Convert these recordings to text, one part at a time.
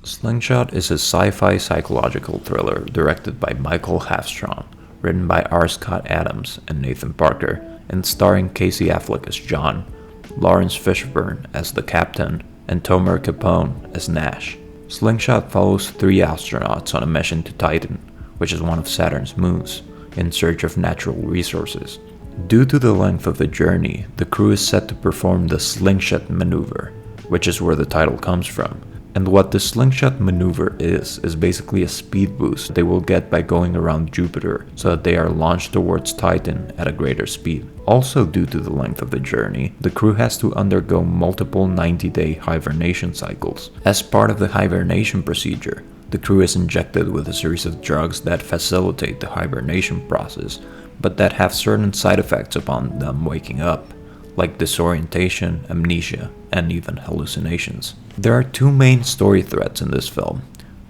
Slingshot is a sci-fi psychological thriller directed by Michael Halfstrom, written by R. Scott Adams and Nathan Parker, and starring Casey Affleck as John, Laurence Fishburne as the captain, and Tomer Capone as Nash. Slingshot follows 3 astronauts on a mission to Titan, which is one of Saturn's moons, in search of natural resources. Due to the length of the journey, the crew is set to perform the Slingshot maneuver, which is where the title comes from. And what the Slingshot maneuver is basically a speed boost they will get by going around Jupiter so that they are launched towards Titan at a greater speed. Also, due to the length of the journey, the crew has to undergo multiple 90-day hibernation cycles. As part of the hibernation procedure, the crew is injected with a series of drugs that facilitate the hibernation process, but that have certain side effects upon them waking up, like disorientation, amnesia, and even hallucinations. There are 2 main story threads in this film.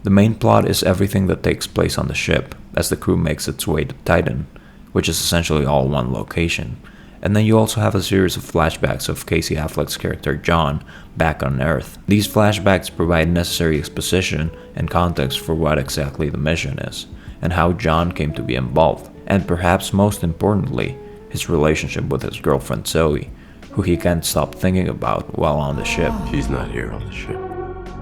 The main plot is everything that takes place on the ship, as the crew makes its way to Titan, which is essentially all one location. And then you also have a series of flashbacks of Casey Affleck's character John back on Earth. These flashbacks provide necessary exposition and context for what exactly the mission is, and how John came to be involved, and perhaps most importantly, his relationship with his girlfriend Zoe, who he can't stop thinking about while on the ship. She's not here on the ship.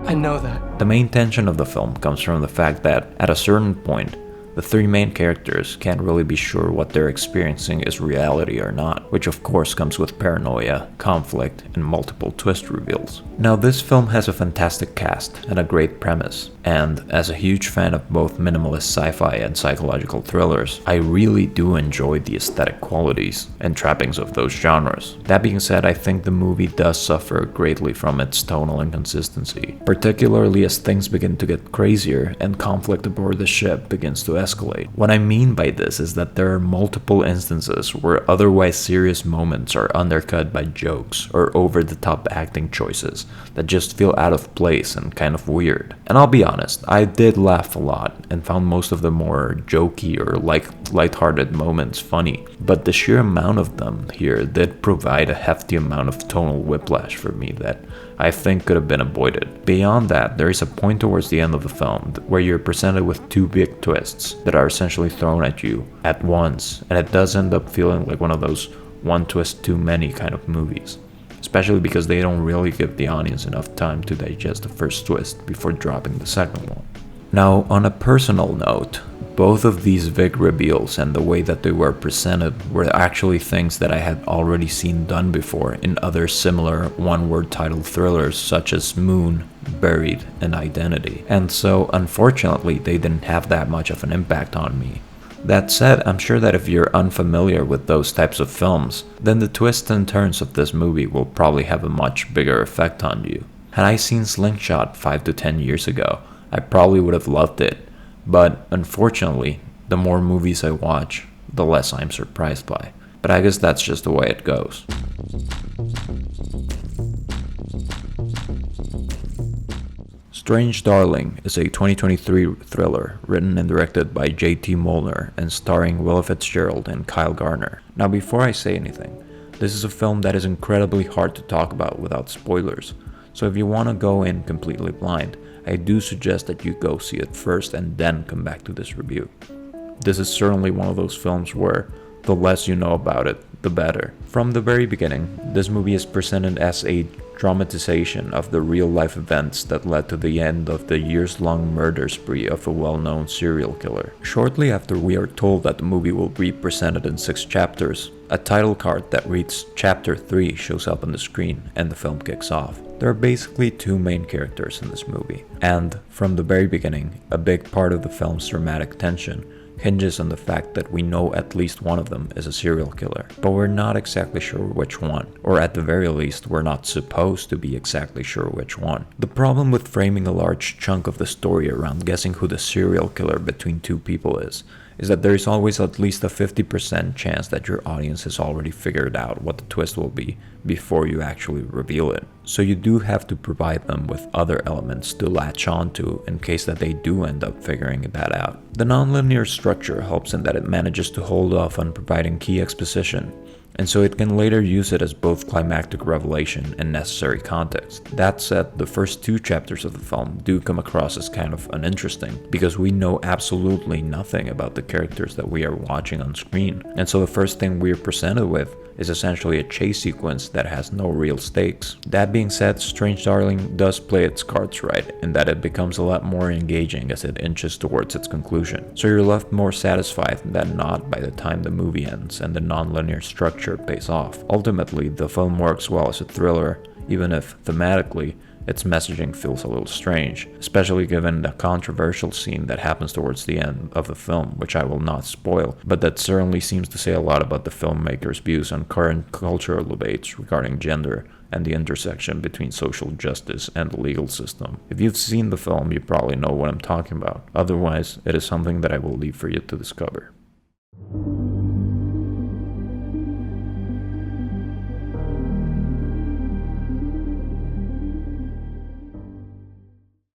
I know that. The main tension of the film comes from the fact that, at a certain point, the 3 main characters can't really be sure what they're experiencing is reality or not, which of course comes with paranoia, conflict, and multiple twist reveals. Now, this film has a fantastic cast and a great premise, and as a huge fan of both minimalist sci-fi and psychological thrillers, I really do enjoy the aesthetic qualities and trappings of those genres. That being said, I think the movie does suffer greatly from its tonal inconsistency, particularly as things begin to get crazier and conflict aboard the ship begins to escalate. What I mean by this is that there are multiple instances where otherwise serious moments are undercut by jokes or over-the-top acting choices that just feel out of place and kind of weird. And I'll be honest, I did laugh a lot and found most of the more jokey or lighthearted moments funny, but the sheer amount of them here did provide a hefty amount of tonal whiplash for me that I think could have been avoided. Beyond that, there is a point towards the end of the film where you're presented with 2 big twists that are essentially thrown at you at once, and it does end up feeling like one of those one twist too many kind of movies, especially because they don't really give the audience enough time to digest the first twist before dropping the second one. Now, on a personal note, both of these big reveals and the way that they were presented were actually things that I had already seen done before in other similar one-word title thrillers such as Moon, Buried, and Identity. And so, unfortunately, they didn't have that much of an impact on me. That said, I'm sure that if you're unfamiliar with those types of films, then the twists and turns of this movie will probably have a much bigger effect on you. Had I seen Slingshot 5 to 10 years ago, I probably would have loved it. But unfortunately, the more movies I watch, the less I'm surprised by. But I guess that's just the way it goes. Strange Darling is a 2023 thriller written and directed by J.T. Molnar and starring Willa Fitzgerald and Kyle Garner. Now, before I say anything, this is a film that is incredibly hard to talk about without spoilers. So if you want to go in completely blind, I do suggest that you go see it first and then come back to this review. This is certainly one of those films where the less you know about it, the better. From the very beginning, this movie is presented as a dramatization of the real-life events that led to the end of the years-long murder spree of a well-known serial killer. Shortly after we are told that the movie will be presented in 6 chapters, a title card that reads Chapter 3 shows up on the screen and the film kicks off. There are basically 2 main characters in this movie, and from the very beginning, a big part of the film's dramatic tension hinges on the fact that we know at least one of them is a serial killer, but we're not exactly sure which one, or at the very least, we're not supposed to be exactly sure which one. The problem with framing a large chunk of the story around guessing who the serial killer between 2 people is is that there is always at least a 50% chance that your audience has already figured out what the twist will be before you actually reveal it. So you do have to provide them with other elements to latch onto in case that they do end up figuring that out. The nonlinear structure helps in that it manages to hold off on providing key exposition, and so it can later use it as both climactic revelation and necessary context. That said, the first 2 chapters of the film do come across as kind of uninteresting, because we know absolutely nothing about the characters that we are watching on screen, and so the first thing we are presented with is essentially a chase sequence that has no real stakes. That being said, Strange Darling does play its cards right, in that it becomes a lot more engaging as it inches towards its conclusion. So you're left more satisfied than not by the time the movie ends and the non-linear structure pays off. Ultimately, the film works well as a thriller, even if, thematically, its messaging feels a little strange, especially given the controversial scene that happens towards the end of the film, which I will not spoil, but that certainly seems to say a lot about the filmmaker's views on current cultural debates regarding gender and the intersection between social justice and the legal system. If you've seen the film, you probably know what I'm talking about. Otherwise, it is something that I will leave for you to discover.